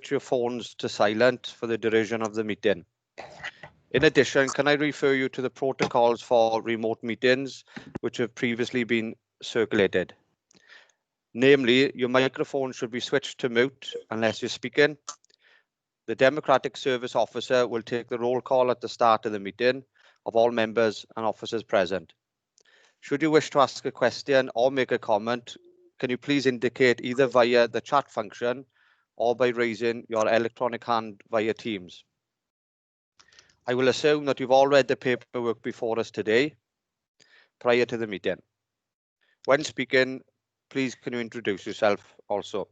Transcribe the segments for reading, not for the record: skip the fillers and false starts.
switch your phones to silent for the duration of the meeting. In addition, can I refer you to the protocols for remote meetings, which have previously been circulated? Namely, your microphone should be switched to mute unless you're speaking. The Democratic Service Officer will take the roll call at the start of the meeting of all members and officers present. Should you wish to ask a question or make a comment, can you please indicate either via the chat function or by raising your electronic hand via Teams. I will assume that you've all read the paperwork before us today, prior to the meeting. When speaking, please can you introduce yourself also.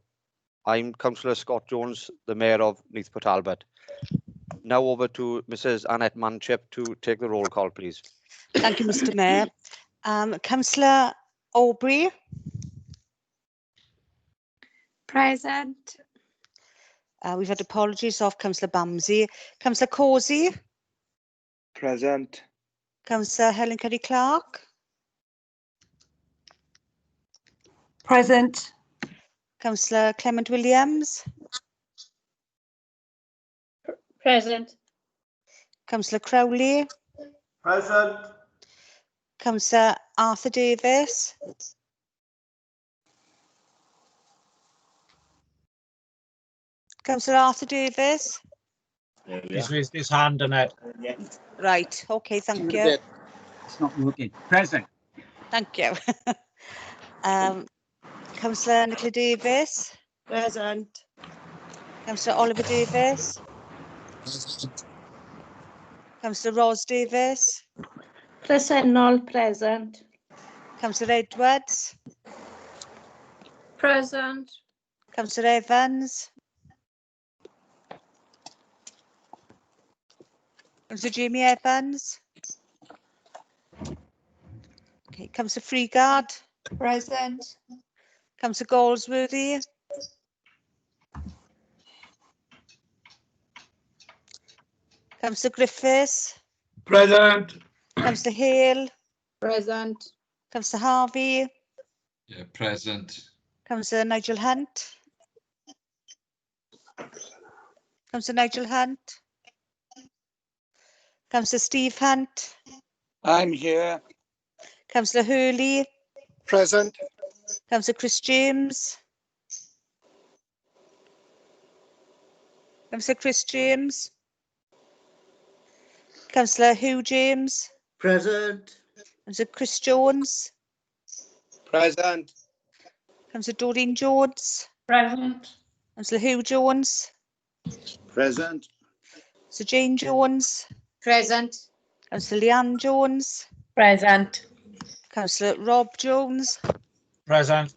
I'm Councillor Scott Jones, the Mayor of Neath Talbot. Now over to Mrs. Annette Manchip to take the roll call, please. Thank you, Mr. Mayor. Councillor Aubrey. Present. We've had apologies of Councillor Bamsey. Councillor Causey. Present. Councillor Helen Curry-Clark. Present. Councillor Clement Williams. Present. Councillor Crowley. Present. Councillor Arthur Davis. Councillor Arthur Davis. He's raised his hand on it. Right, okay, thank you. It's not working. Present. Thank you. Councillor Nicola Davis. Present. Councillor Oliver Davis. Councillor Ros Davis. Presennol present. Councillor Edwards. Present. Councillor Evans. Councillor Jamie Evans. Okay, Councillor Freegard. Present. Councillor Galsworthy. Councillor Griffiths. Present. Councillor Hale. Present. Councillor Harvey. Yeah, present. Councillor Nigel Hunt. Councillor Nigel Hunt. Councillor Steve Hunt. I'm here. Councillor Hurley. Present. Councillor Chris James. Councillor Chris James. Councillor Hugh James. Present. Councillor Chris Jones. Present. Councillor Doreen Jones. Present. Councillor Hugh Jones. Present. Sir Jane Jones. Present. Councillor Leanne Jones. Present. Councillor Rob Jones. Present.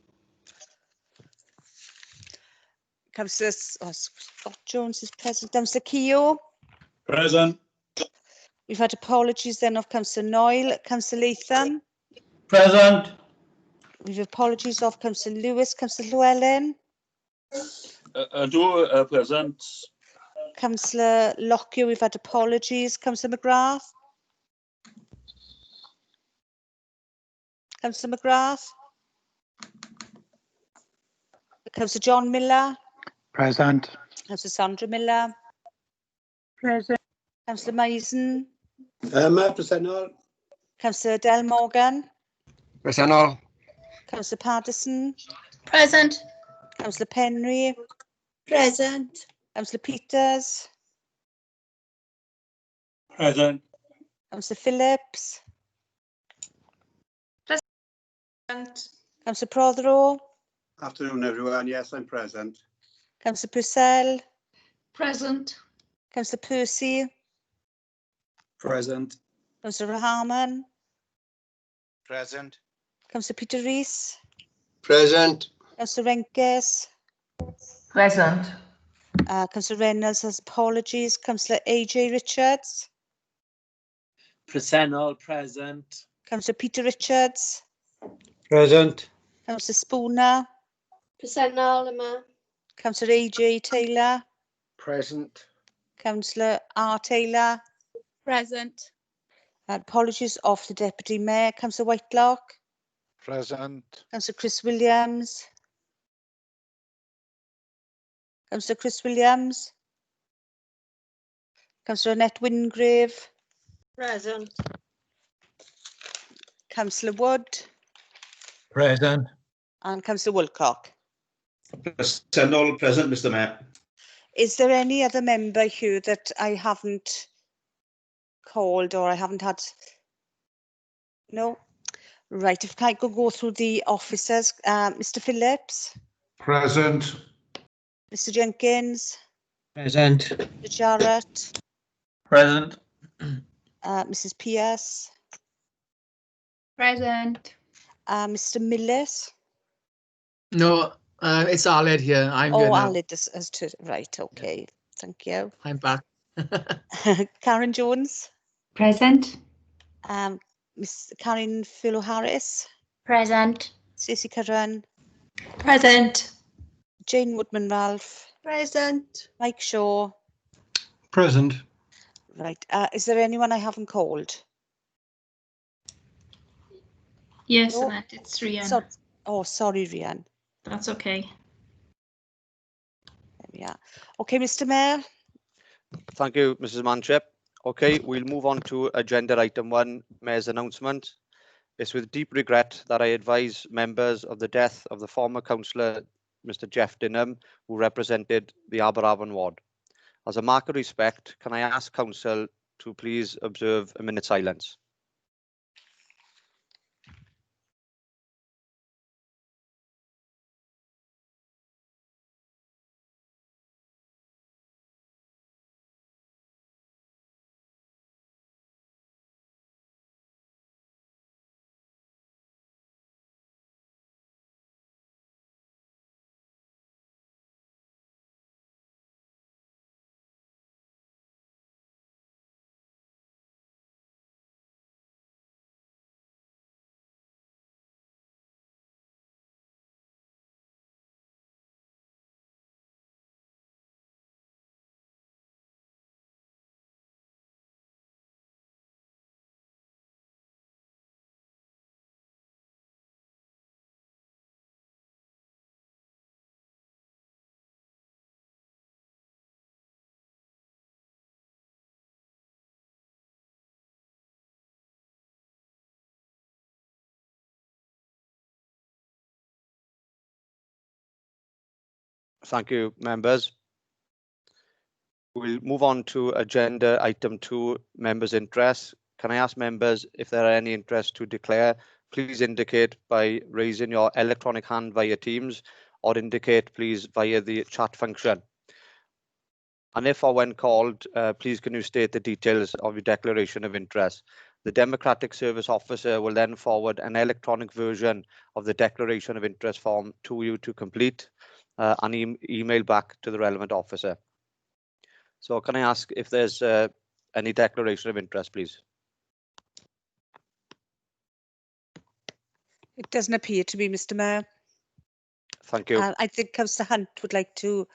Councillor Scott Jones is present. Councillor Keogh. Present. We've had apologies then of Councillor Noyle. Councillor Latham. Present. We've apologies of Councillor Lewis. Councillor Llewellyn. Present. Councillor Lockyer, we've had apologies. Councillor McGrath. Councillor McGrath. Councillor John Miller. Present. Councillor Sandra Miller. Present. Councillor Mason. Present. Councillor Del Morgan. Present. Councillor Paterson. Present. Councillor Penry. Present. Councillor Peters. Present. Councillor Phillips. Present. Councillor Prothero. Afternoon, everyone. Yes, I'm present. Councillor Purcell. Present. Councillor Percy. Present. Councillor Harman. Present. Councillor Peter Rees. Present. Councillor Renkes. Present. Councillor Reynolds has apologies. Councillor AJ Richards. Present. Present. Councillor Peter Richards. Present. Councillor Spooner. Present. Councillor AJ Taylor. Present. Councillor R Taylor. Present. Apologies of the Deputy Mayor. Councillor Whitelock. Present. Councillor Chris Williams. Councillor Chris Williams. Councillor Annette Wingrave. Present. Councillor Wood. Present. And Councillor Woolcock. All present, Mr. Mayor. Is there any other member here that I haven't called or I haven't had? No? Right, if I could go through the officers. Mr. Phillips. Present. Mr. Jenkins. Present. Mr. Jarrett. Present. Mrs. Pierce. Present. Mr. Millis. No, it's Aled here. I'm here Oh, now. Aled as to, right, okay, thank you. I'm back. Karen Jones. Present. Miss Karen Philo-Harris. Present. Stacey Curran. Present. Jane Woodman-Ralph. Present. Mike Shaw. Present. Right, is there anyone I haven't called? Yes, No. Annette, it's Rhian. So, oh, sorry, Rhian. That's okay. There we are. Okay, Mr. Mayor. Thank you, Mrs. Manship. Okay, we'll move on to agenda item 1, Mayor's announcement. It's with deep regret that I advise members of the death of the former councillor, Mr. Jeff Dinham, who represented the Aberavon ward. As a mark of respect, can I ask council to please observe a minute's silence? Thank you, members. We'll move on to agenda item 2, members' interests. Can I ask members if there are any interests to declare? Please indicate by raising your electronic hand via Teams or indicate please via the chat function. And if or when called, please can you state the details of your declaration of interest. The Democratic Service Officer will then forward an electronic version of the declaration of interest form to you to complete and email back to the relevant officer. So can I ask if there's any declaration of interest, please? It doesn't appear to be, Mr. Mayor. Thank you. I think Councillor Hunt would like to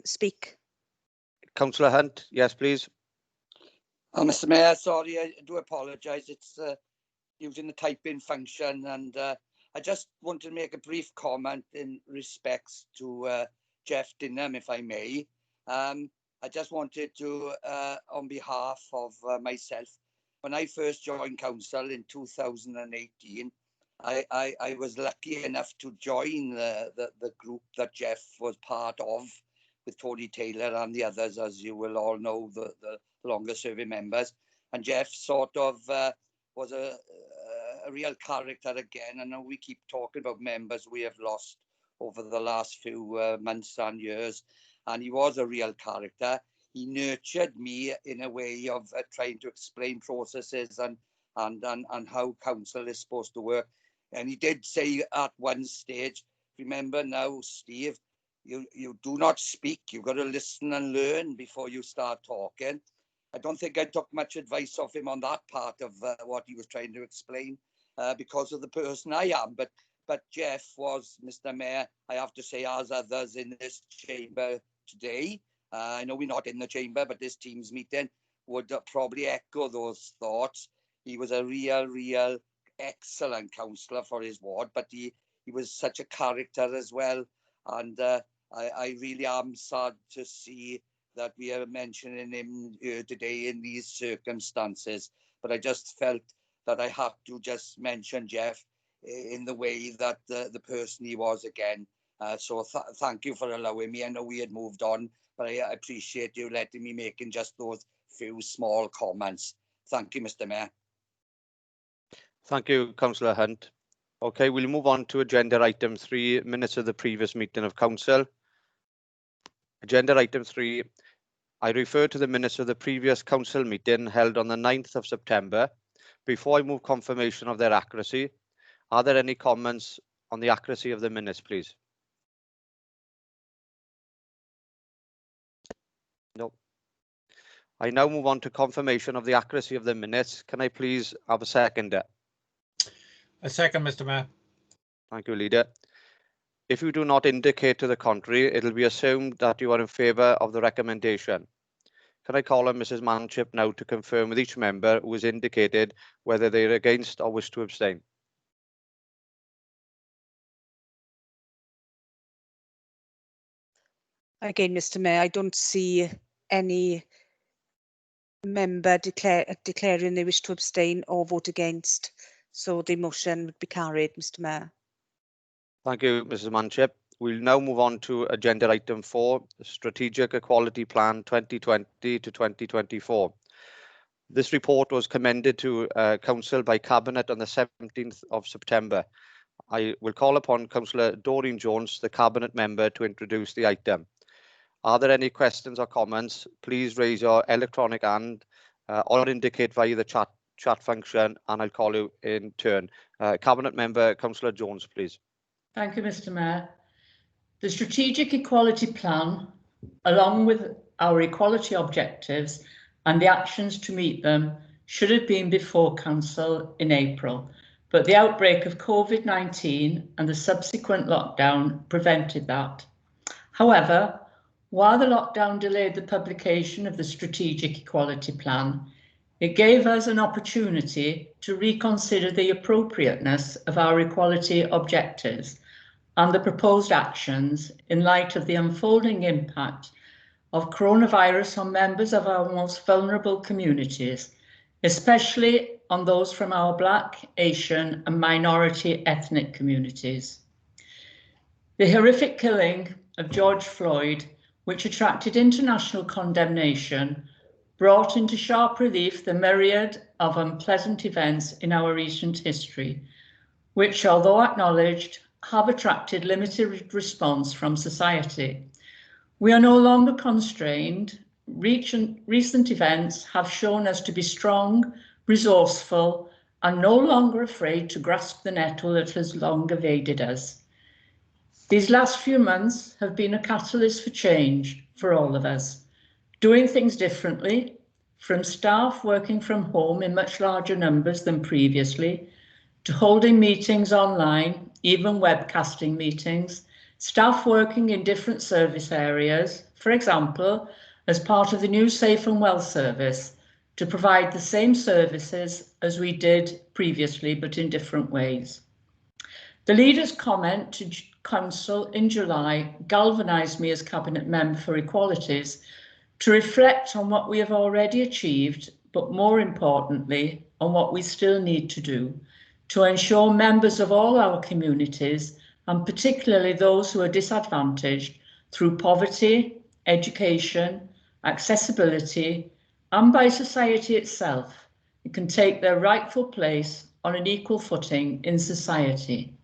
speak. Councillor Hunt, yes, please. Mr. Mayor, sorry, I do apologise. It's using the type-in function, and I just wanted to make a brief comment in respects to Jeff Dinham, if I may. I just wanted to, on behalf of myself, when I first joined council in 2018, I was lucky enough to join the group that Jeff was part of, with Tony Taylor and the others, as you will all know, the longer serving members. And Jeff sort of was a real character again. I know we keep talking about members we have lost over the last few months and years, and he was a real character. He nurtured me in a way of trying to explain processes and how council is supposed to work. And he did say at one stage, remember now, Steve, you do not speak. You've got to listen and learn before you start talking. I don't think I took much advice off him on that part of what he was trying to explain because of the person I am. But Jeff was, Mr. Mayor, I have to say, as others in this chamber today, I know we're not in the chamber, but this team's meeting would probably echo those thoughts. He was a real excellent councillor for his ward, but he was such a character as well. And I really am sad to see that we are mentioning him here today in these circumstances, but I just felt that I had to just mention Jeff in the way that the person he was again. So thank you for allowing me. I know we had moved on, but I appreciate you letting me making just those few small comments. Thank you, Mr. Mayor. Thank you, Councillor Hunt. Okay, we'll move on to agenda item 3, minutes of the previous meeting of council. Agenda item 3, I refer to the minutes of the previous council meeting held on the 9th of September. Before I move confirmation of their accuracy, are there any comments on the accuracy of the minutes, please? No. I now move on to confirmation of the accuracy of the minutes. Can I please have a seconder? A second, Mr. Mayor. Thank you, Leader. If you do not indicate to the contrary, it will be assumed that you are in favour of the recommendation. Can I call on Mrs. Manship now to confirm with each member who has indicated whether they are against or wish to abstain? Again, Mr. Mayor, I don't see any member declaring they wish to abstain or vote against, so the motion would be carried, Mr. Mayor. Thank you, Mrs. Manship. We'll now move on to agenda item 4, Strategic Equality Plan 2020 to 2024. This report was commended to Council by Cabinet on the 17th of September. I will call upon Councillor Doreen Jones, the Cabinet member, to introduce the item. Are there any questions or comments? Please raise your electronic hand or indicate via the chat function, and I'll call you in turn. Cabinet member, Councillor Jones, please. Thank you, Mr. Mayor. The Strategic Equality Plan, along with our equality objectives and the actions to meet them, should have been before Council in April, but the outbreak of COVID-19 and the subsequent lockdown prevented that. However, while the lockdown delayed the publication of the Strategic Equality Plan, it gave us an opportunity to reconsider the appropriateness of our equality objectives and the proposed actions in light of the unfolding impact of coronavirus on members of our most vulnerable communities, especially on those from our Black, Asian and minority ethnic communities. The horrific killing of George Floyd, which attracted international condemnation, brought into sharp relief the myriad of unpleasant events in our recent history, which, although acknowledged, have attracted limited response from society. We are no longer constrained. Recent events have shown us to be strong, resourceful, and no longer afraid to grasp the nettle that has long evaded us. These last few months have been a catalyst for change for all of us, doing things differently, from staff working from home in much larger numbers than previously, to holding meetings online, even webcasting meetings, staff working in different service areas, for example, as part of the new Safe and Well service, to provide the same services as we did previously, but in different ways. The leader's comment to Council in July galvanised me as Cabinet Member for Equalities to reflect on what we have already achieved, but more importantly, on what we still need to do to ensure members of all our communities, and particularly those who are disadvantaged through poverty, education, accessibility, and by society itself, can take their rightful place on an equal footing in society.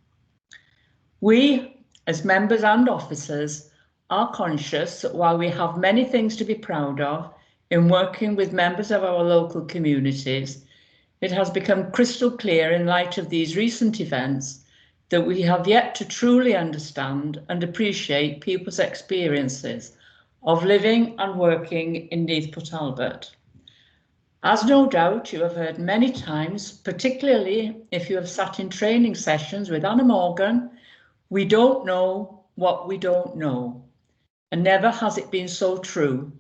We, as members and officers, are conscious that while we have many things to be proud of in working with members of our local communities, it has become crystal clear in light of these recent events that we have yet to truly understand and appreciate people's experiences of living and working in Neath, Talbot. As no doubt you have heard many times, particularly if you have sat in training sessions with Anna Morgan, we don't know what we don't know, and never has it been so true,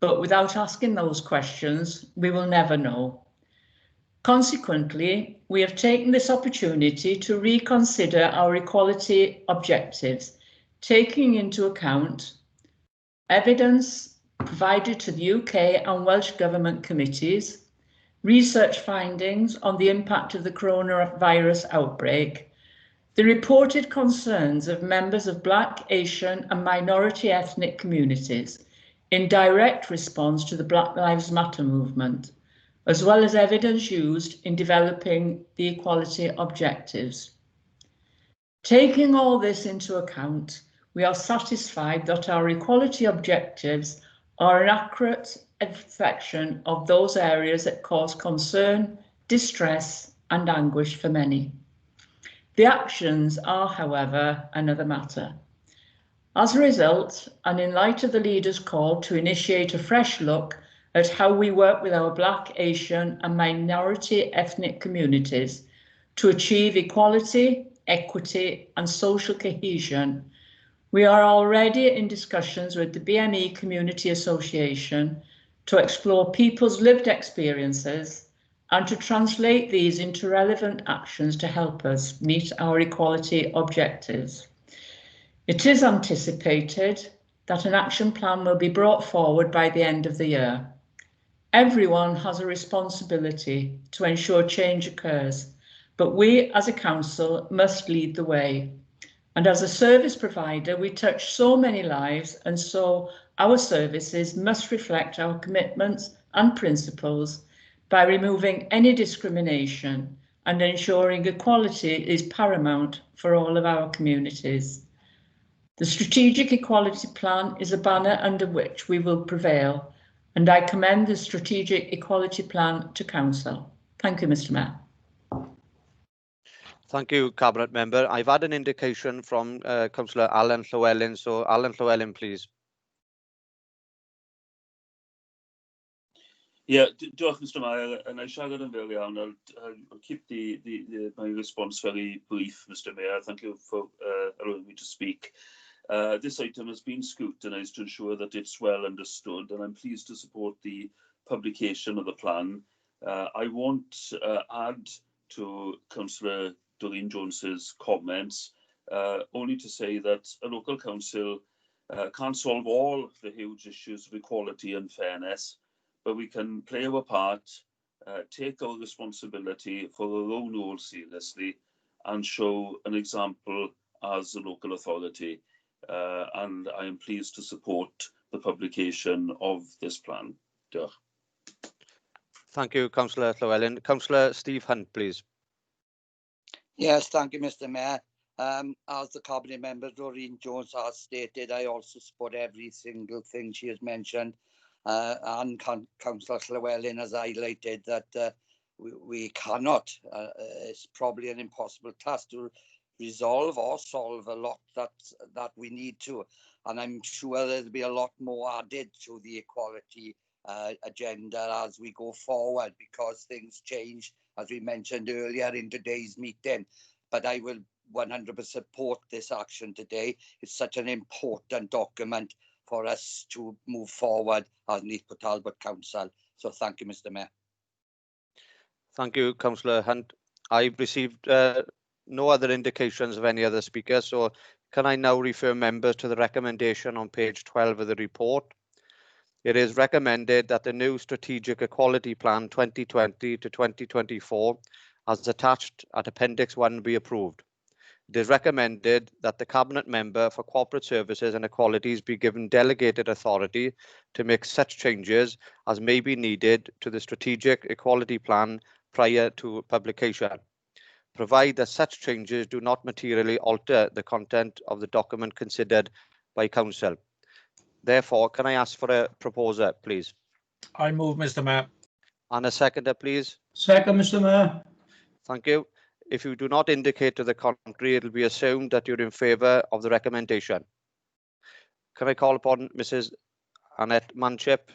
but without asking those questions, we will never know. Consequently, we have taken this opportunity to reconsider our equality objectives, taking into account evidence provided to the UK and Welsh Government committees, research findings on the impact of the coronavirus outbreak, the reported concerns of members of Black, Asian and minority ethnic communities in direct response to the Black Lives Matter movement, as well as evidence used in developing the equality objectives. Taking all this into account, we are satisfied that our equality objectives are an accurate reflection of those areas that cause concern, distress and anguish for many. The actions are, however, another matter. As a result, and in light of the leaders' call to initiate a fresh look at how we work with our Black, Asian and minority ethnic communities to achieve equality, equity and social cohesion, we are already in discussions with the BME Community Association to explore people's lived experiences and to translate these into relevant actions to help us meet our equality objectives. It is anticipated that an action plan will be brought forward by the end of the year. Everyone has a responsibility to ensure change occurs, but we as a council must lead the way. And as a service provider, we touch so many lives, and so our services must reflect our commitments and principles by removing any discrimination and ensuring equality is paramount for all of our communities. The Strategic Equality Plan is a banner under which we will prevail, and I commend the Strategic Equality Plan to Council. Thank you, Mr. Mayor. Thank you, Cabinet Member. I've had an indication from Councillor Alan Llewellyn. So, Alan Llewellyn, please. Yeah, diolch, Mr. Mayor, and I siarad yn fel iawn. I'll keep my response very brief, Mr. Mayor. Thank you for allowing me to speak. This item has been scrutinised to ensure that it's well understood, and I'm pleased to support the publication of the plan. I won't add to Councillor Doreen Jones's comments, only to say that a local council can't solve all the huge issues of equality and fairness, but we can play our part, take our responsibility for our own role seriously, and show an example as a local authority. And I am pleased to support the publication of this plan. Diolch. Thank you, Councillor Llewellyn. Councillor Steve Hunt, please. Yes, thank you, Mr. Mayor. As the Cabinet Member Doreen Jones has stated, I also support every single thing she has mentioned. And Councillor Llewellyn has highlighted that we cannot, it's probably an impossible task to resolve or solve a lot that we need to. And I'm sure there'll be a lot more added to the equality agenda as we go forward, because things change, as we mentioned earlier in today's meeting. But I will 100% support this action today. It's such an important document for us to move forward as Neath Talbot Council. So thank you, Mr. Mayor. Thank you, Councillor Hunt. I've received no other indications of any other speakers, so can I now refer members to the recommendation on page 12 of the report? It is recommended that the new Strategic Equality Plan 2020 to 2024, as attached at Appendix 1, be approved. It is recommended that the Cabinet Member for Corporate Services and Equalities be given delegated authority to make such changes as may be needed to the Strategic Equality Plan prior to publication, provide that such changes do not materially alter the content of the document considered by Council. Therefore, can I ask for a proposer, please? I move, Mr. Mayor. And a seconder, please. Second, Mr. Mayor. Thank you. If you do not indicate to the contrary, it will be assumed that you're in favour of the recommendation. Can I call upon Mrs. Annette Manship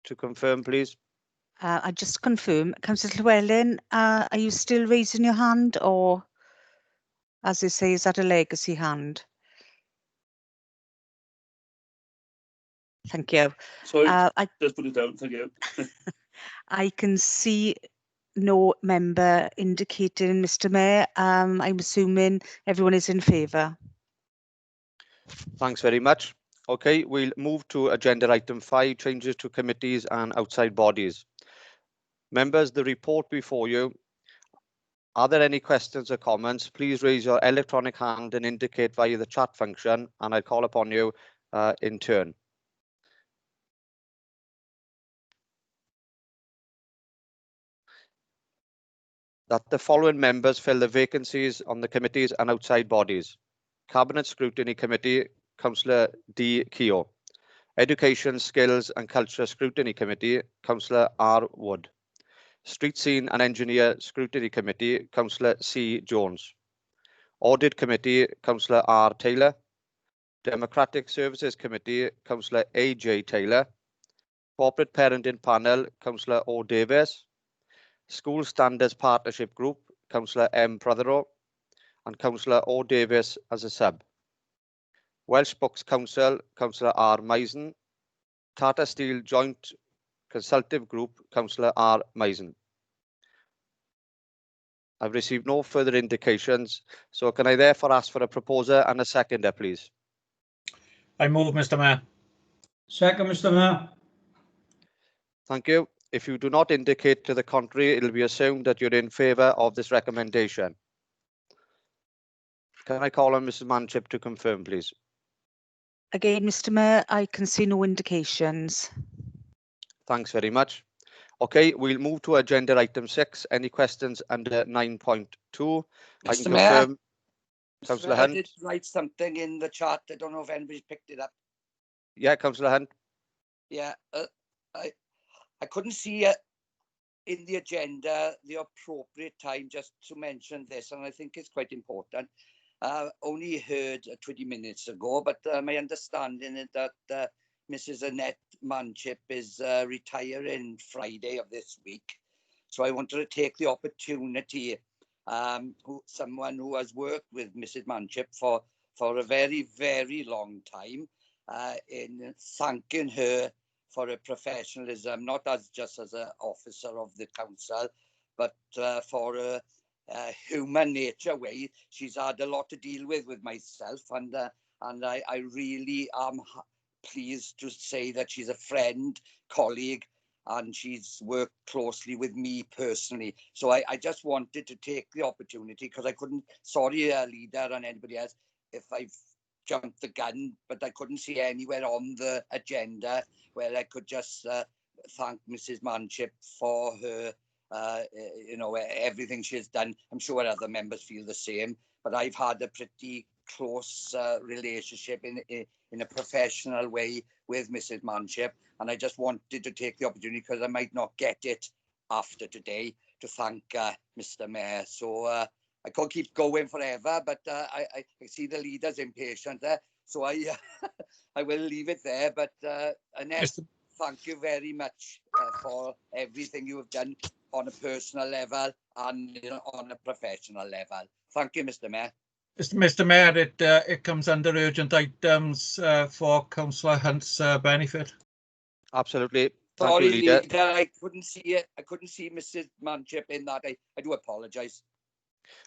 to confirm, please? I just confirm, Councillor Llewellyn, are you still raising your hand, or, as they say, is that a legacy hand? Thank you. Sorry, just put it down. Thank you. I can see no member indicating, Mr. Mayor. I'm assuming everyone is in favour. Thanks very much. Okay, we'll move to agenda item 5, changes to committees and outside bodies. Members, the report before you. Are there any questions or comments? Please raise your electronic hand and indicate via the chat function, and I call upon you in turn. That the following members fill the vacancies on the committees and outside bodies. Cabinet Scrutiny Committee, Councillor D. Keogh. Education, Skills and Culture Scrutiny Committee, Councillor R. Wood. Street Scene and Engineer Scrutiny Committee, Councillor C. Jones. Audit Committee, Councillor R. Taylor. Democratic Services Committee, Councillor A. J. Taylor. Corporate Parenting Panel, Councillor O. Davis. School Standards Partnership Group, Councillor M. Prothero, and Councillor O. Davis as a sub. Welsh Books Council, Councillor R. Meisen. Tata Steel Joint Consultative Group, Councillor R. Meisen. I've received no further indications, so can I therefore ask for a proposer and a seconder, please? I move, Mr. Mayor. Second, Mr. Mayor. Thank you. If you do not indicate to the contrary, it will be assumed that you're in favour of this recommendation. Can I call on Mrs. Manship to confirm, please? Again, Mr. Mayor, I can see no indications. Thanks very much. Okay, we'll move to agenda item 6. Any questions under 9.2? I can Mr. Mayor, confirm. Councillor I Hunt. did write something in the chat. I don't know if anybody's picked it up. Yeah, Councillor Hunt. Yeah, I couldn't see it in the agenda the appropriate time just to mention this, and I think it's quite important. Only heard 20 minutes ago, but my understanding is that Mrs. Annette Manship is retiring Friday of this week. So I wanted to take the opportunity, someone who has worked with Mrs. Manship for a very, very long time, in thanking her for her professionalism, not just as an officer of the council, but for a human nature way. She's had a lot to deal with myself, and I really am pleased to say that she's a friend, colleague, and she's worked closely with me personally. So I just wanted to take the opportunity, because I couldn't, sorry, leader and anybody else, if I've jumped the gun, but I couldn't see anywhere on the agenda where I could just thank Mrs. Manship for her, everything she's done. I'm sure other members feel the same, but I've had a pretty close relationship in a professional way with Mrs. Manship, and I just wanted to take the opportunity, because I might not get it after today, to thank Mr. Mayor. So I can't keep going forever, but I see the leader's impatient there, so I I will leave it there. But Annette, thank you very much for everything you have done on a personal level and on a professional level. Thank you, Mr. Mayor. Mr. Mayor, it comes under urgent items for Councillor Hunt's benefit. Absolutely. Thank Sorry, you, Leader. Leader, I couldn't see it. I couldn't see Mrs. Manship in that. I do apologise.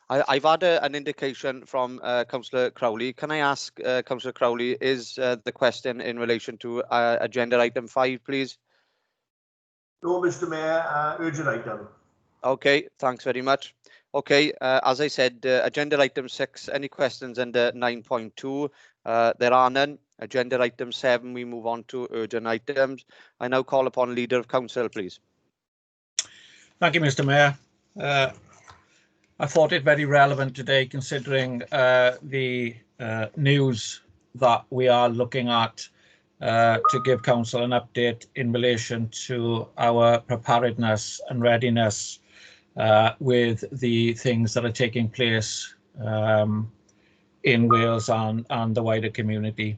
I've had an indication from Councillor Crowley. Can I ask Councillor Crowley, is the question in relation to agenda item 5, please? No, Mr. Mayor, urgent item. Okay, thanks very much. Okay, as I said, agenda item 6, any questions under 9.2? There are none. Agenda item 7, we move on to urgent items. I now call upon Leader of Council, please. Thank you, Mr. Mayor. I thought it very relevant today, considering the news that we are looking at, to give Council an update in relation to our preparedness and readiness with the things that are taking place in Wales and the wider community.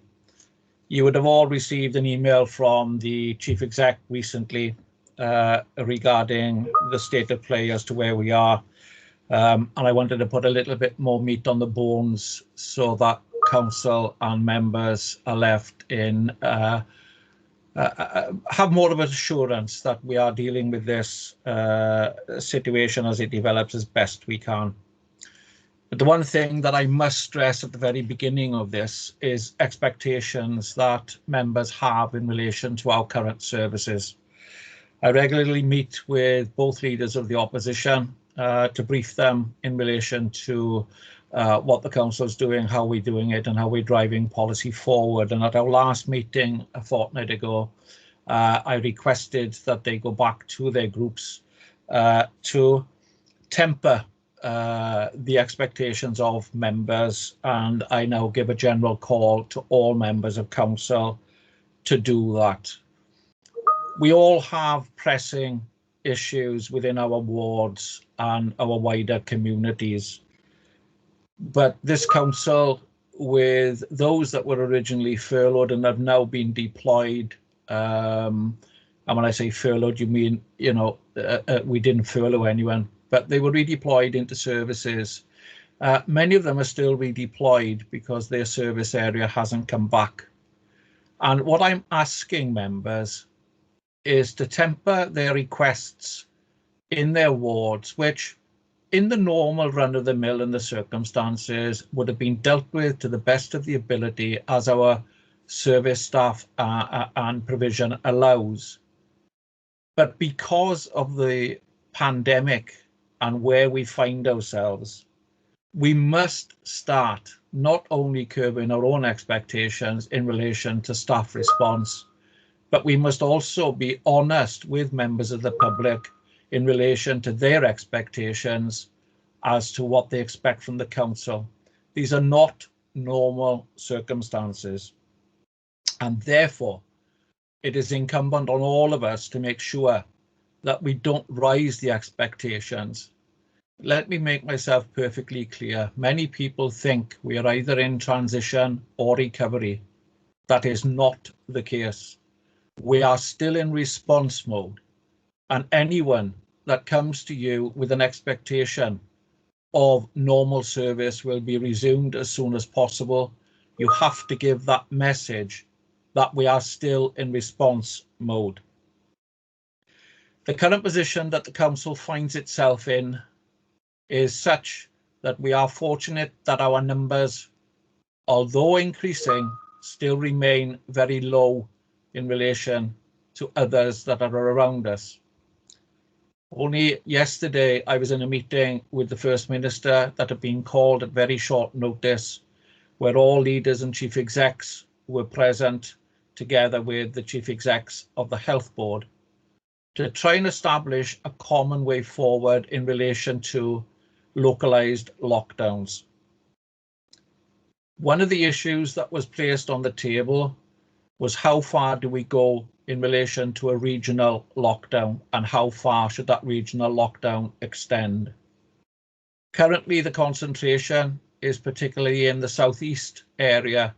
You would have all received an email from the Chief Exec recently regarding the state of play as to where we are. And I wanted to put a little bit more meat on the bones so that Council and members are left in have more of an assurance that we are dealing with this situation as it develops as best we can. But the one thing that I must stress at the very beginning of this is expectations that members have in relation to our current services. I regularly meet with both leaders of the opposition to brief them in relation to what the council is doing, how we're doing it, and how we're driving policy forward. And at our last meeting a fortnight ago, I requested that they go back to their groups to temper the expectations of members, and I now give a general call to all members of council to do that. We all have pressing issues within our wards and our wider communities, but this council, with those that were originally furloughed and have now been deployed, and when I say furloughed, you mean, you know, we didn't furlough anyone, but they were redeployed into services. Many of them are still redeployed because their service area hasn't come back. And what I'm asking members is to temper their requests in their wards, which in the normal run-of-the-mill and the circumstances would have been dealt with to the best of the ability as our service staff and provision allows. But because of the pandemic and where we find ourselves, we must start not only curbing our own expectations in relation to staff response, but we must also be honest with members of the public in relation to their expectations as to what they expect from the council. These are not normal circumstances, and therefore it is incumbent on all of us to make sure that we don't rise the expectations. Let me make myself perfectly clear. Many people think we are either in transition or recovery. That is not the case. We are still in response mode, and anyone that comes to you with an expectation of normal service will be resumed as soon as possible. You have to give that message that we are still in response mode. The current position that the council finds itself in is such that we are fortunate that our numbers, although increasing, still remain very low in relation to others that are around us. Only yesterday, I was in a meeting with the First Minister that had been called at very short notice, where all leaders and chief execs were present, together with the chief execs of the Health Board, to try and establish a common way forward in relation to localised lockdowns. One of the issues that was placed on the table was how far do we go in relation to a regional lockdown, and how far should that regional lockdown extend? Currently, the concentration is particularly in the southeast area,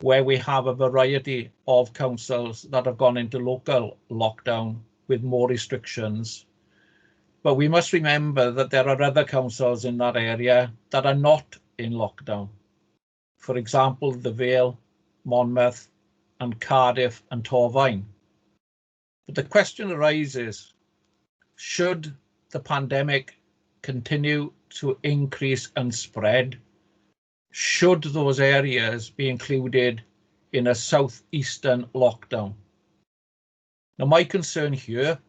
where we have a variety of councils that have gone into local lockdown with more restrictions. But we must remember that there are other councils in that area that are not in lockdown. For example, the Vale, Monmouth, and Cardiff and Torfaen. But the question arises, should the pandemic continue to increase and spread? Should those areas be included in a southeastern lockdown? Now, my concern here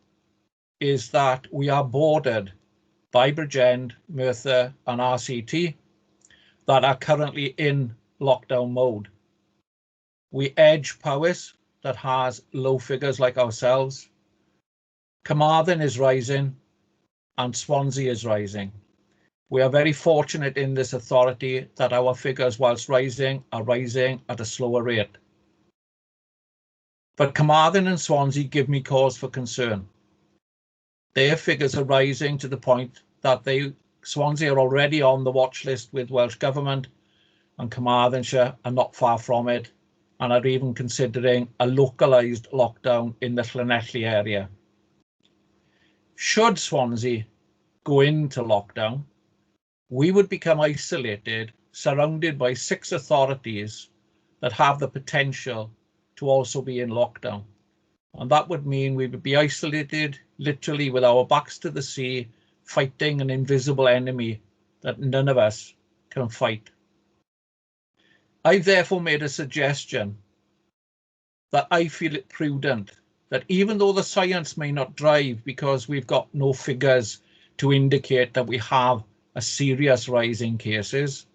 is that we are bordered by Bridgend, Merthyr and RCT that are currently in lockdown mode. We edge Powys that has low figures like ourselves. Carmarthen is rising and Swansea is rising. We are very fortunate in this authority that our figures, whilst rising, are rising at a slower rate. But Carmarthen and Swansea give me cause for concern. Their figures are rising to the point that Swansea are already on the watch list with Welsh Government, and Carmarthenshire are not far from it, and are even considering a localised lockdown in the Llanelli area. Should Swansea go into lockdown, we would become isolated, surrounded by 6 authorities that have the potential to also be in lockdown. And that would mean we would be isolated, literally with our backs to the sea, fighting an invisible enemy that none of us can fight. I've therefore made a suggestion that I feel it prudent that even though the science may not drive because we've got no figures to indicate that we have a serious rise in cases,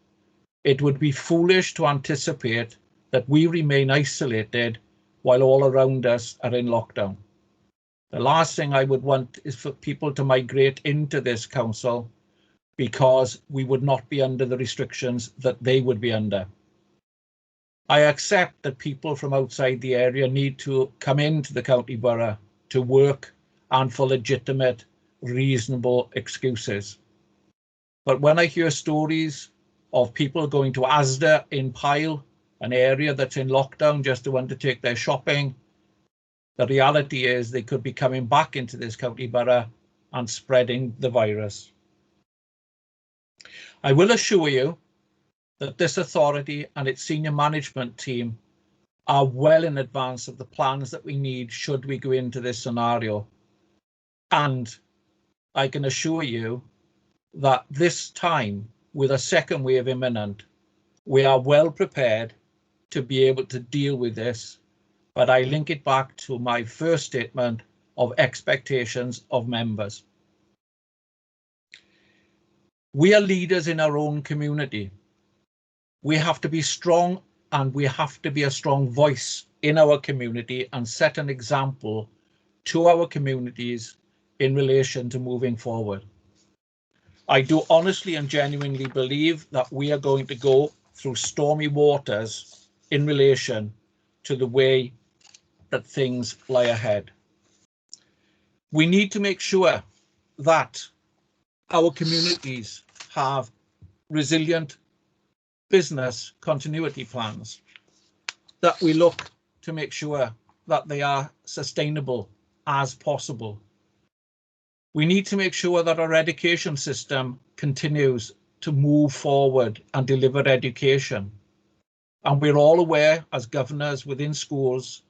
it would be foolish to anticipate that we remain isolated while all around us are in lockdown. The last thing I would want is for people to migrate into this council because we would not be under the restrictions that they would be under. I accept that people from outside the area need to come into the county borough to work and for legitimate, reasonable excuses. But when I hear stories of people going to Asda in Pyle, an area that's in lockdown, just to undertake their shopping, the reality is they could be coming back into this county borough and spreading the virus. I will assure you that this authority and its senior management team are well in advance of the plans that we need should we go into this scenario. And I can assure you that this time, with a second wave imminent, we are well prepared to be able to deal with this. But I link it back to my first statement of expectations of members. We are leaders in our own community. We have to be strong, and we have to be a strong voice in our community and set an example to our communities in relation to moving forward. I do honestly and genuinely believe that we are going to go through stormy waters in relation to the way that things lie ahead. We need to make sure that our communities have resilient business continuity plans, that we look to make sure that they are sustainable as possible. We need to make sure that our education system continues to move forward and deliver education. And we're all aware as governors within schools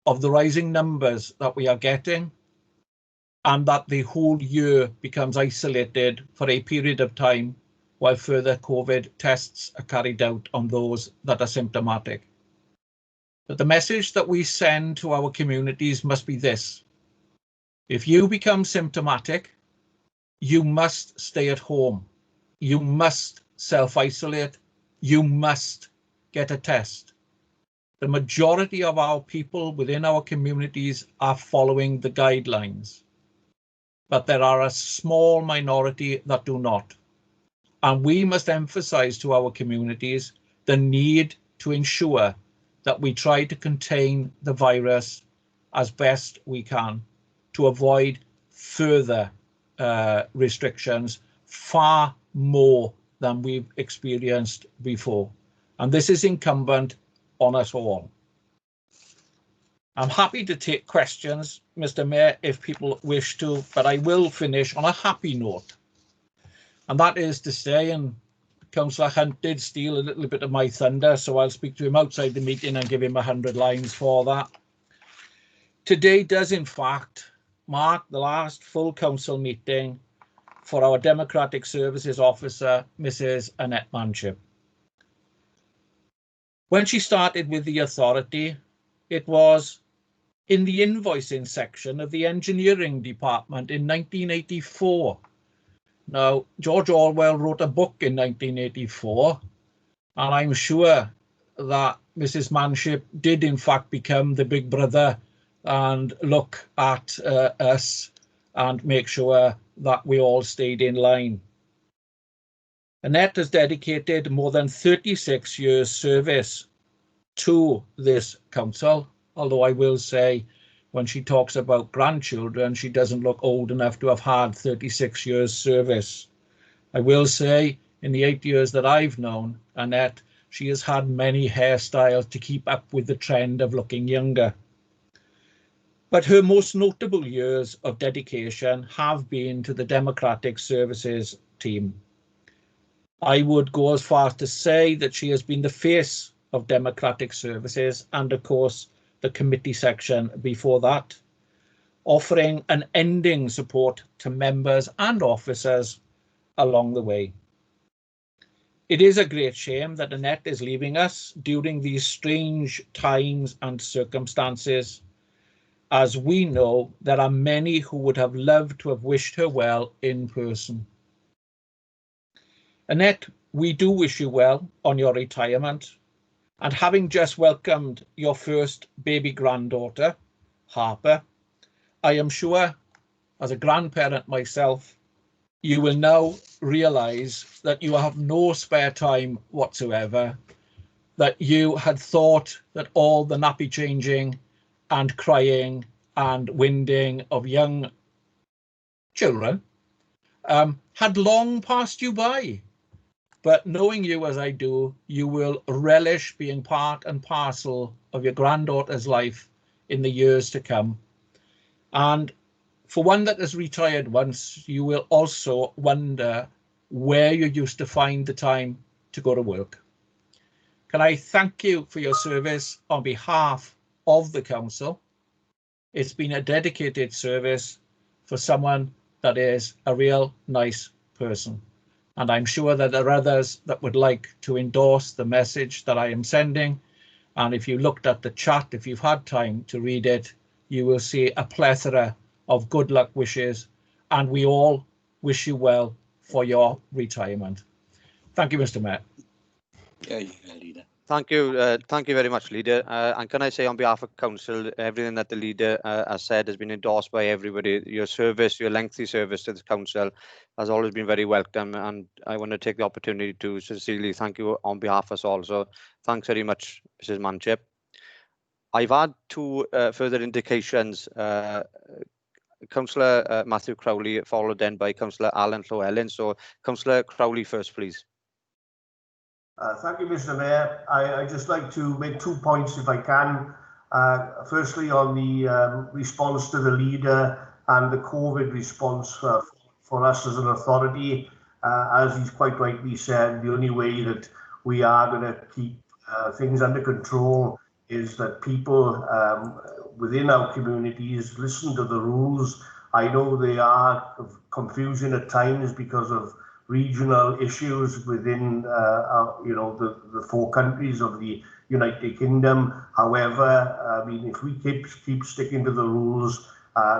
of the rising numbers that we are getting, and that the whole year becomes isolated for a period of time while further COVID tests are carried out on those that are symptomatic. But the message that we send to our communities must be this: if you become symptomatic, you must stay at home. You must self-isolate. You must get a test. The majority of our people within our communities are following the guidelines, but there are a small minority that do not. And we must emphasize to our communities the need to ensure that we try to contain the virus as best we can to avoid further restrictions, far more than we've experienced before. And this is incumbent on us all. I'm happy to take questions, Mr. Mayor, if people wish to, but I will finish on a happy note. And that is to say, and Councillor Hunt did steal a little bit of my thunder, so I'll speak to him outside the meeting and give him 100 lines for that. Today does in fact mark the last full council meeting for our Democratic Services Officer, Mrs. Annette Manship. When she started with the authority, it was in the invoicing section of the engineering department in 1984. Now, George Orwell wrote a book in 1984, and I'm sure that Mrs. Manship did in fact become the big brother and look at us and make sure that we all stayed in line. Annette has dedicated more than 36 years service to this council, although I will say when she talks about grandchildren, she doesn't look old enough to have had 36 years service. I will say in the 8 years that I've known Annette, she has had many hairstyles to keep up with the trend of looking younger. But her most notable years of dedication have been to the Democratic Services team. I would go as far as to say that she has been the face of Democratic Services and, of course, the committee section before that, offering unending support to members and officers along the way. It is a great shame that Annette is leaving us during these strange times and circumstances, as we know there are many who would have loved to have wished her well in person. Annette, we do wish you well on your retirement, and having just welcomed your first baby granddaughter, Harper, I am sure, as a grandparent myself, you will now realise that you have no spare time whatsoever, that you had thought that all the nappy changing and crying and winding of young children had long passed you by. But knowing you as I do, you will relish being part and parcel of your granddaughter's life in the years to come. And for one that has retired once, you will also wonder where you used to find the time to go to work. Can I thank you for your service on behalf of the council? It's been a dedicated service for someone that is a real nice person. And I'm sure that there are others that would like to endorse the message that I am sending. And if you looked at the chat, if you've had time to read it, you will see a plethora of good luck wishes. And we all wish you well for your retirement. Thank you, Mr. Mayor. Yeah, leader. Thank you very much, Leader. And can I say on behalf of Council, everything that the Leader has said has been endorsed by everybody. Your service, your lengthy service to the Council has always been very welcome, and I want to take the opportunity to sincerely thank you on behalf of us all. So thanks very much, Mrs. Manship. I've had two further indications. Councillor Matthew Crowley, followed then by Councillor Alan Llewellyn. So Councillor Crowley first, please. Thank you, Mr. Mayor. I'd just like to make 2 points if I can. Firstly, on the response to the Leader and the COVID response for us as an authority. As he's quite rightly said, the only way that we are going to keep things under control is that people within our communities listen to the rules. I know they are of confusion at times because of regional issues within the 4 countries of the United Kingdom. However, I mean, if we keep sticking to the rules,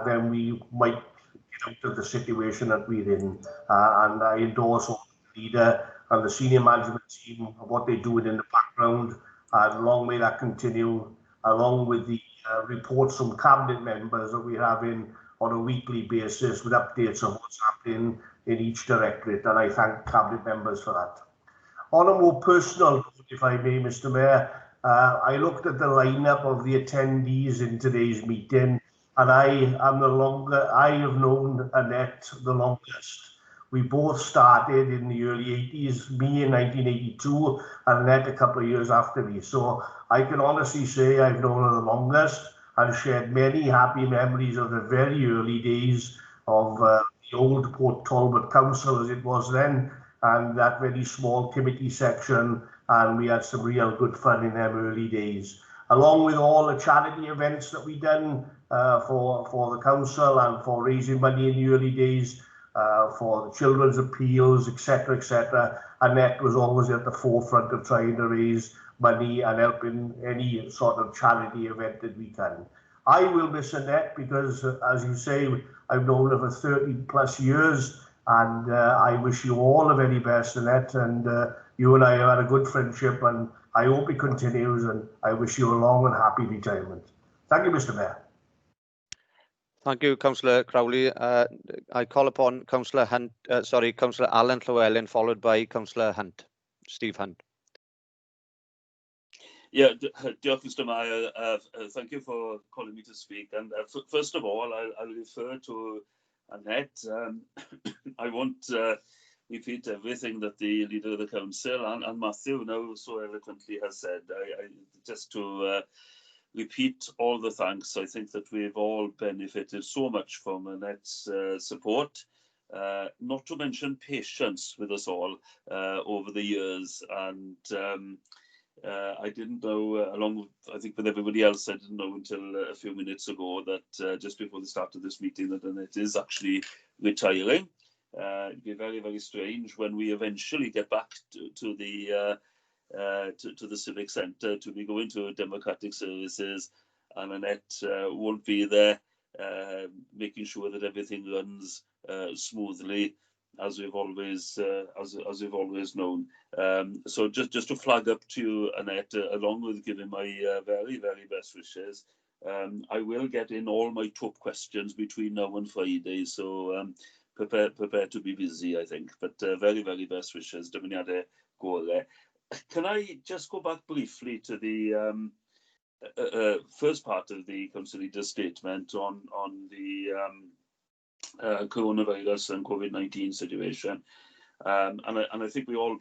then we might get out of the situation that we're in. And I endorse all the Leader and the senior management team of what they're doing in the background. And long may that continue, along with the reports from cabinet members that we're having on a weekly basis with updates on what's happening in each directorate, and I thank cabinet members for that. On a more personal note, if I may, Mr. Mayor, I looked at the lineup of the attendees in today's meeting, and I have known Annette the longest. We both started in the early 80s, me in 1982, and Annette a couple of years after me. So I can honestly say I've known her the longest and shared many happy memories of the very early days of the old Port Talbot Council as it was then, and that very small committee section, and we had some real good fun in them early days. Along with all the charity events that we done for the council and for raising money in the early days, for the children's appeals, etc., Annette was always at the forefront of trying to raise money and helping any sort of charity event that we can. I will miss Annette because, as you say, I've known her for 30 plus years, and I wish you all the very best, Annette, and you and I have had a good friendship, and I hope it continues, and I wish you a long and happy retirement. Thank you, Mr. Mayor. Thank you, Councillor Crowley. I call upon Councillor Alan Llewellyn, followed by Councillor Hunt, Steve Hunt. Yeah, diolch, Mr. Mayor. Thank you for calling me to speak. And first of all, I'll refer to Annette. I won't repeat everything that the Leader of the Council and Matthew now so eloquently has said. Just to repeat all the thanks. I think that we've all benefited so much from Annette's support. Not to mention patience with us all over the years. And I didn't know, I think with everybody else, I didn't know until a few minutes ago that just before the start of this meeting that Annette is actually retiring. It'd be very, very strange when we eventually get back to the Civic Centre to be going to democratic services, and Annette won't be there, making sure that everything runs smoothly, as we've always known. So just to flag up to you, Annette, along with giving my very, very best wishes, I will get in all my top questions between now and Friday, so prepare to be busy, I think. But very, very best wishes. Dymuniadau go there. Can I just go back briefly to the first part of the Council Leader's statement on the coronavirus and COVID-19 situation? And I think we all,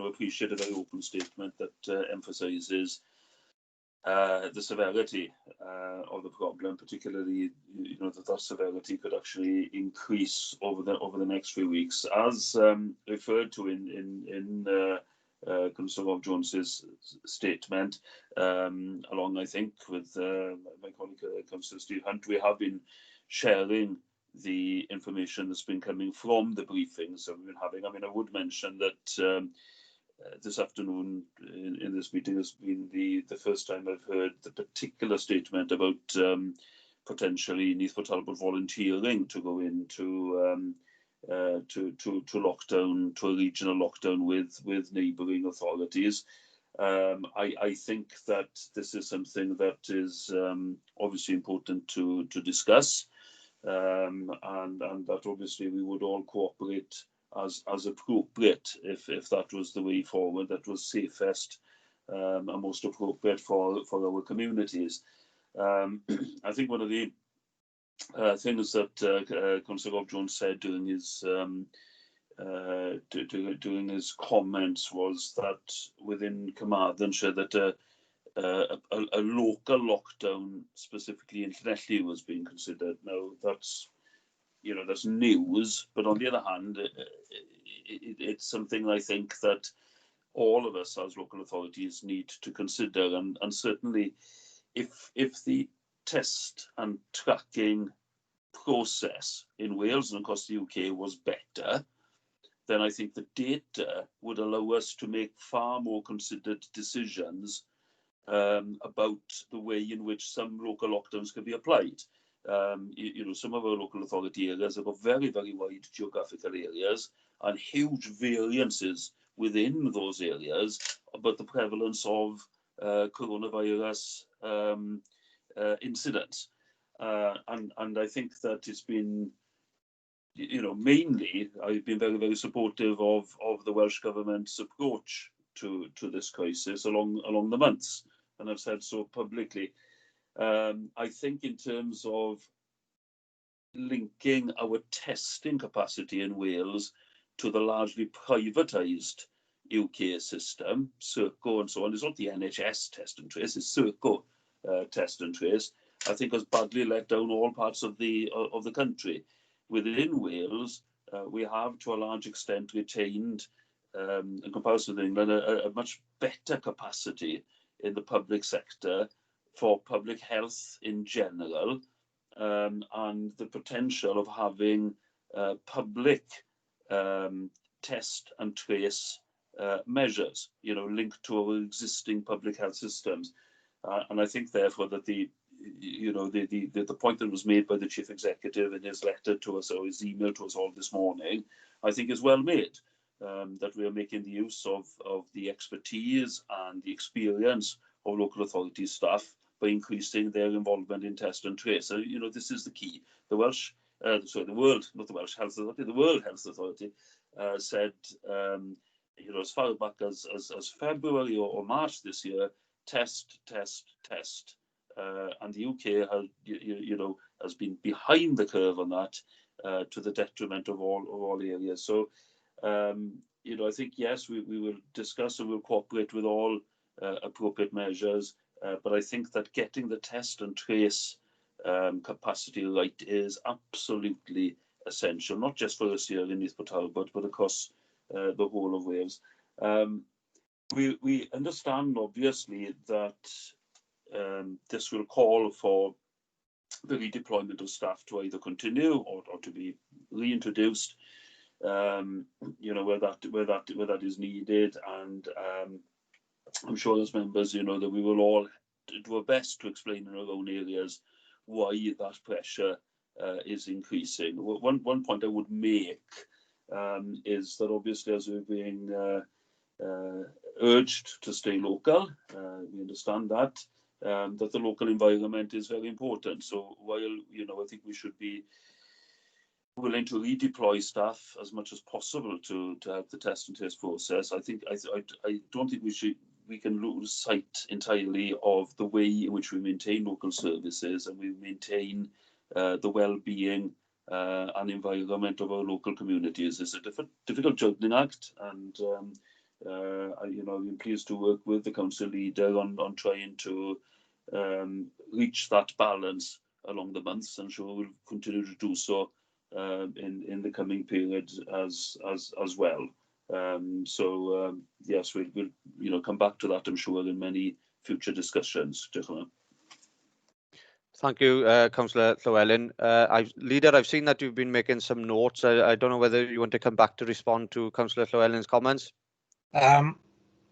appreciate a very open statement that emphasises the severity of the problem, particularly, that severity could actually increase over the next few weeks, as referred to in Councillor Rob Jones's statement, along, I think, with my colleague Councillor Steve Hunt. We have been sharing the information that's been coming from the briefings that we've been having. I mean, I would mention that this afternoon in this meeting has been the first time I've heard the particular statement about potentially Neath Talbot volunteering to go into to lockdown, to a regional lockdown with neighbouring authorities. I think that this is something that is obviously important to discuss, and that obviously we would all cooperate as appropriate if that was the way forward, that was safest and most appropriate for our communities. I think one of the things that Councillor Rob Jones said during his comments was that within Carmarthenshire that a local lockdown, specifically in Llanelli, was being considered. Now that's news, but on the other hand, it's something I think that all of us as local authorities need to consider, and certainly if the test and tracking process in Wales and across the UK was better, then I think the data would allow us to make far more considered decisions about the way in which some local lockdowns can be applied. Some of our local authority areas have got very, very wide geographical areas and huge variances within those areas about the prevalence of coronavirus incidents. And I think that it's been, mainly I've been very, very supportive of the Welsh Government's approach to this crisis along the months, and I've said so publicly. I think in terms of linking our testing capacity in Wales to the largely privatised UK system, Circo and so on, it's not the NHS test and trace, it's Circo test and trace, I think has badly let down all parts of the country. Within Wales, we have to a large extent retained, in comparison with England, a much better capacity in the public sector for public health in general, and the potential of having public test and trace measures, linked to our existing public health systems. And I think, therefore, that the point that was made by the Chief Executive in his letter to us, or his email to us all this morning, I think is well made, that we are making the use of the expertise and the experience of local authority staff by increasing their involvement in test and trace. So, this is the key. The World Health Authority said, as far back as February or March this year, test. And the UK has been behind the curve on that, to the detriment of all areas. So, I think, yes, we will discuss and we'll cooperate with all appropriate measures, but I think that getting the test and trace capacity right is absolutely essential, not just for us here in Neath Talbot, but across the whole of Wales. We understand, obviously, that this will call for the redeployment of staff to either continue or to be reintroduced. you know, where that is needed, and I'm sure as members, you know, that we will all do our best to explain in our own areas why that pressure is increasing. One point I would make is that obviously, as we're being urged to stay local, we understand that the local environment is very important. So while, you know, I think we should be willing to redeploy staff as much as possible to help the test and trace process, I don't think we can lose sight entirely of the way in which we maintain local services and we maintain the well-being and environment of our local communities. It's a difficult juggling act, and you know, I'm pleased to work with the council leader on trying to reach that balance along the months, and sure we'll continue to do so in the coming period as well. Yes, we'll you know, come back to that, I'm sure, in many future discussions. Thank you, Councillor Llewellyn. Leader, I've seen that you've been making some notes. I don't know whether you want to come back to respond to Councillor Llewellyn's comments.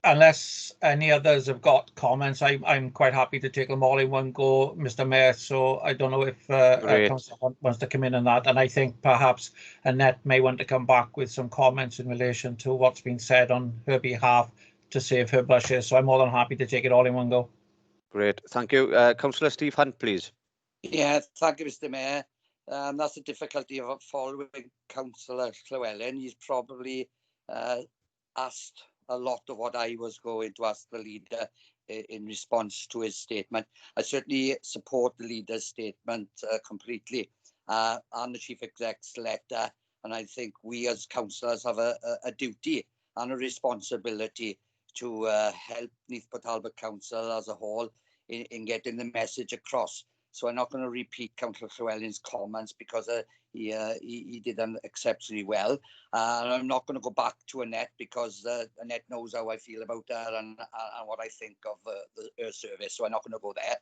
Unless any others have got comments, I'm quite happy to take them all in one go, Mr. Mayor. So I don't know if Councillor Hunt wants to come in on that. And I think perhaps Annette may want to come back with some comments in relation to what's been said on her behalf to save her blushes. So I'm more than happy to take it all in one go. Great, thank you. Councillor Steve Hunt, please. Yeah, thank you, Mr. Mayor. That's the difficulty of following Councillor Llewellyn. He's probably asked a lot of what I was going to ask the leader in response to his statement. I certainly support the leader's statement completely, and the Chief Exec's letter. And I think we as councillors have a duty and a responsibility to help Neath Talbot Council as a whole in getting the message across. So I'm not going to repeat Councillor Llewellyn's comments because he did them exceptionally well. And I'm not going to go back to Annette because Annette knows how I feel about her and what I think of her service. So I'm not going to go there.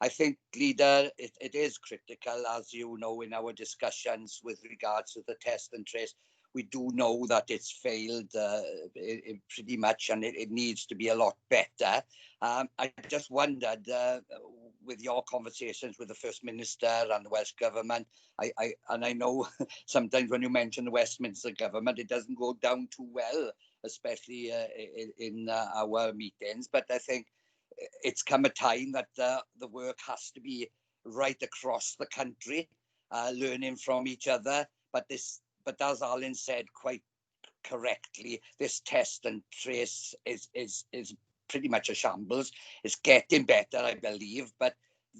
I think, Leader, it is critical, as you know, in our discussions with regards to the test and trace. We do know that it's failed pretty much, and it needs to be a lot better. I just wondered, with your conversations with the First Minister and the Welsh Government, I know sometimes when you mention the Westminster Government, it doesn't go down too well, especially in our meetings. But I think it's come a time that the work has to be right across the country, learning from each other. But as Alan said quite correctly, this test and trace is pretty much a shambles. It's getting better, I believe, but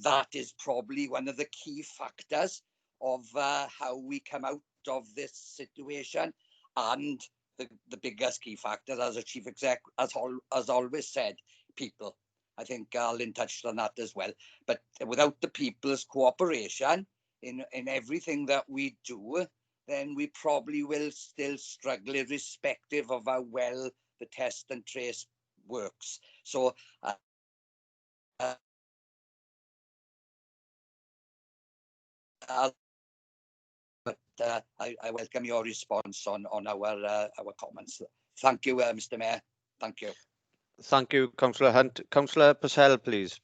that is probably one of the key factors of how we come out of this situation. And the biggest key factor, as a Chief Exec has always said, people. I think Alan touched on that as well. But without the people's cooperation in everything that we do, then we probably will still struggle irrespective of how well the test and trace works. So I welcome your response on our comments. Thank you, Mr. Mayor. Thank you. Thank you, Councillor Hunt. Councillor Purcell, please.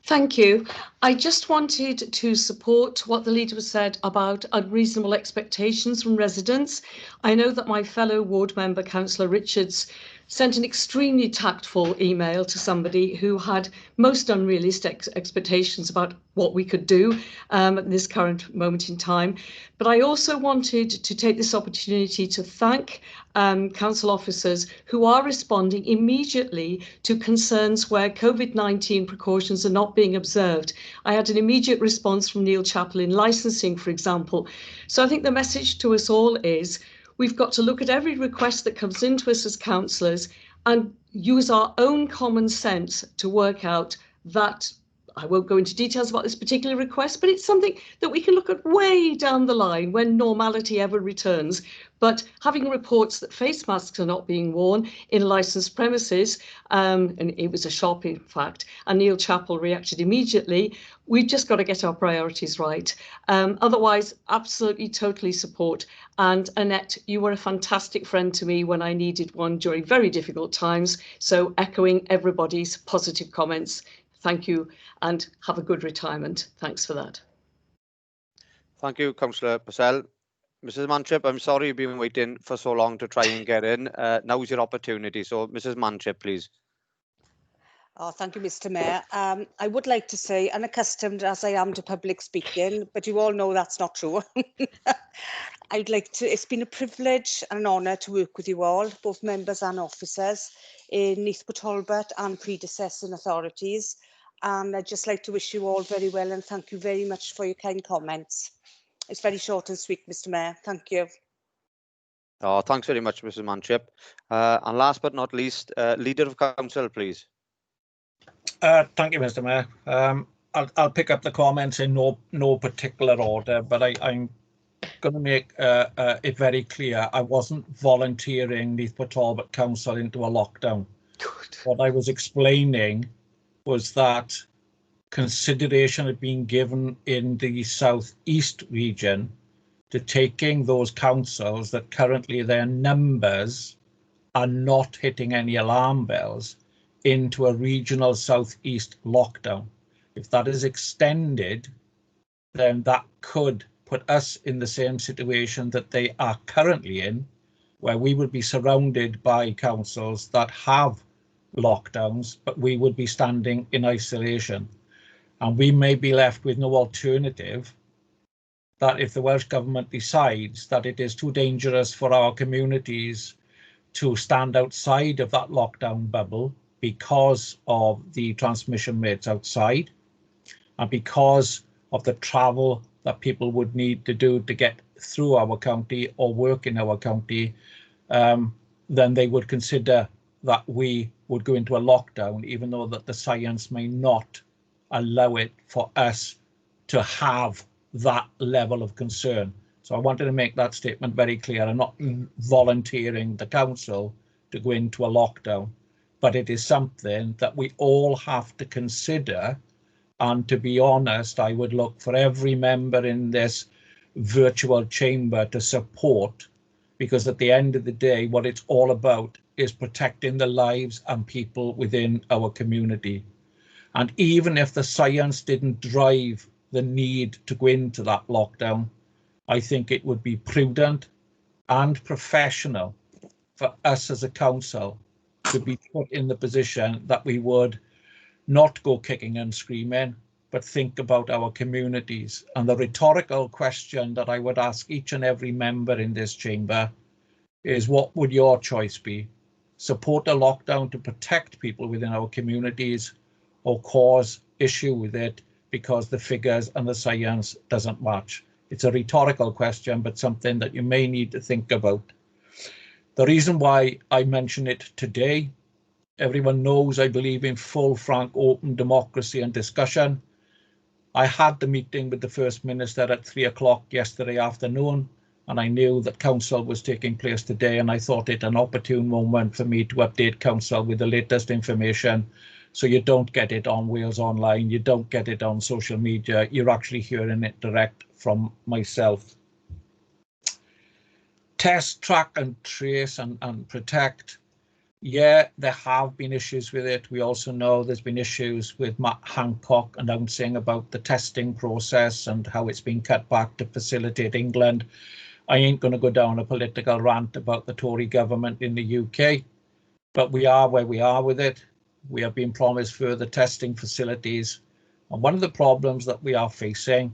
Thank you. I just wanted to support what the leader said about unreasonable expectations from residents. I know that my fellow ward member, Councillor Richards, sent an extremely tactful email to somebody who had most unrealistic expectations about what we could do at this current moment in time. But I also wanted to take this opportunity to thank council officers who are responding immediately to concerns where COVID-19 precautions are not being observed. I had an immediate response from Neil Chapel in licensing, for example. So I think the message to us all is we've got to look at every request that comes into us as councillors and use our own common sense to work out that I won't go into details about this particular request, but it's something that we can look at way down the line when normality ever returns. But having reports that face masks are not being worn in licensed premises, and it was a shop in fact, and Neil Chappell reacted immediately, we've just got to get our priorities right. Otherwise, absolutely, totally support. And Annette, you were a fantastic friend to me when I needed one during very difficult times. So echoing everybody's positive comments. Thank you and have a good retirement. Thanks for that. Thank you, Councillor Purcell. Mrs. Manship, I'm sorry you've been waiting for so long to try and get in. Now's your opportunity. So, Mrs. Manship, please. Oh, thank you, Mr. Mayor. I would like to say, unaccustomed as I am to public speaking, but you all know that's not true. It's been a privilege and an honour to work with you all, both members and officers in Neath, Talbot and predecessing authorities. And I'd just like to wish you all very well and thank you very much for your kind comments. It's very short and sweet, Mr. Mayor. Thank you. Oh, thanks very much, Mrs. Manship. And last but not least, Leader of Council, please. Thank you, Mr. Mayor. I'll pick up the comments in no particular order, but I'm going to make it very clear I wasn't volunteering Neath Talbot Council into a lockdown. Good. What I was explaining was that consideration had been given in the South East region to taking those councils that currently their numbers are not hitting any alarm bells into a regional Southeast lockdown. If that is extended, then that could put us in the same situation that they are currently in, where we would be surrounded by councils that have lockdowns, but we would be standing in isolation. And we may be left with no alternative that if the Welsh Government decides that it is too dangerous for our communities to stand outside of that lockdown bubble because of the transmission rates outside and because of the travel that people would need to do to get through our county or work in our county, then they would consider that we would go into a lockdown, even though that the science may not allow it for us to have that level of concern. So I wanted to make that statement very clear. I'm not volunteering the council to go into a lockdown, but it is something that we all have to consider. And to be honest, I would look for every member in this virtual chamber to support, because at the end of the day, what it's all about is protecting the lives and people within our community. And even if the science didn't drive the need to go into that lockdown, I think it would be prudent and professional for us as a council to be put in the position that we would not go kicking and screaming, but think about our communities. And the rhetorical question that I would ask each and every member in this chamber is, what would your choice be? Support a lockdown to protect people within our communities, or cause issue with it because the figures and the science doesn't match? It's a rhetorical question, but something that you may need to think about. The reason why I mention it today, everyone knows I believe in full, frank, open democracy and discussion. I had the meeting with the First Minister at 3 o'clock yesterday afternoon, and I knew that council was taking place today, and I thought it an opportune moment for me to update council with the latest information. So you don't get it on Wales Online, you don't get it on social media, you're actually hearing it direct from myself. Test, track and trace and protect. Yeah, there have been issues with it. We also know there's been issues with Matt Hancock announcing about the testing process and how it's been cut back to facilitate England. I ain't going to go down a political rant about the Tory government in the UK, but we are where we are with it. We have been promised further testing facilities. And one of the problems that we are facing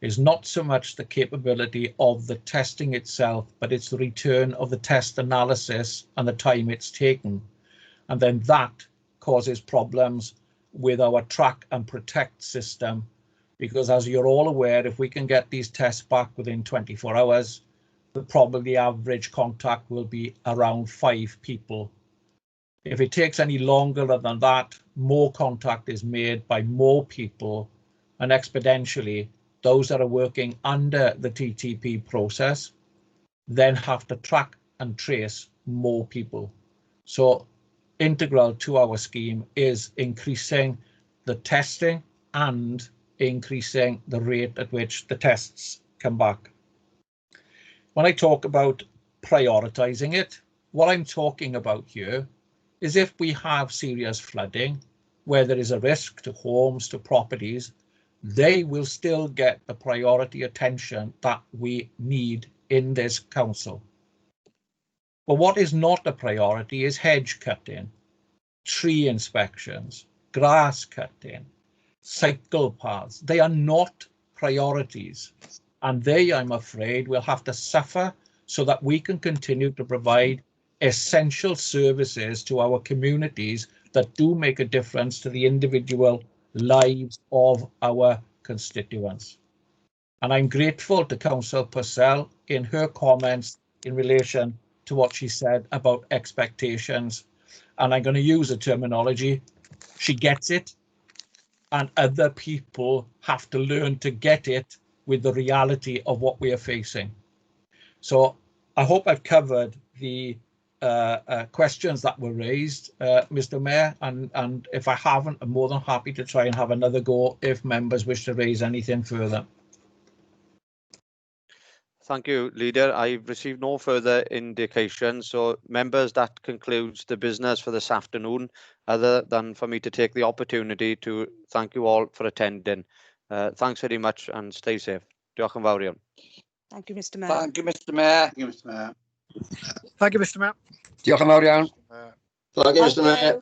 is not so much the capability of the testing itself, but it's the return of the test analysis and the time it's taken. And then that causes problems with our track and protect system, because as you're all aware, if we can get these tests back within 24 hours, probably the average contact will be around 5 people. If it takes any longer than that, more contact is made by more people, and exponentially, those that are working under the TTP process then have to track and trace more people. So integral to our scheme is increasing the testing and increasing the rate at which the tests come back. When I talk about prioritizing it, what I'm talking about here is if we have serious flooding, where there is a risk to homes, to properties, they will still get the priority attention that we need in this council. But what is not a priority is hedge cutting, tree inspections, grass cutting, cycle paths. They are not priorities, and they, I'm afraid, will have to suffer so that we can continue to provide essential services to our communities that do make a difference to the individual lives of our constituents. And I'm grateful to Councillor Purcell in her comments in relation to what she said about expectations. And I'm going to use a terminology, she gets it, and other people have to learn to get it with the reality of what we are facing. So I hope I've covered the questions that were raised, Mr. Mayor, and if I haven't, I'm more than happy to try and have another go if members wish to raise anything further. Thank you, Leader. I've received no further indications. So members, that concludes the business for this afternoon, other than for me to take the opportunity to thank you all for attending. Thanks very much and stay safe. Diolch yn fawr iawn. Thank you, Mr. Mayor. Thank you, Mr. Mayor. Thank you, Mr. Mayor. Thank you, Mr. Mayor. Diolch yn fawr iawn. Thank you, Mr. Mayor.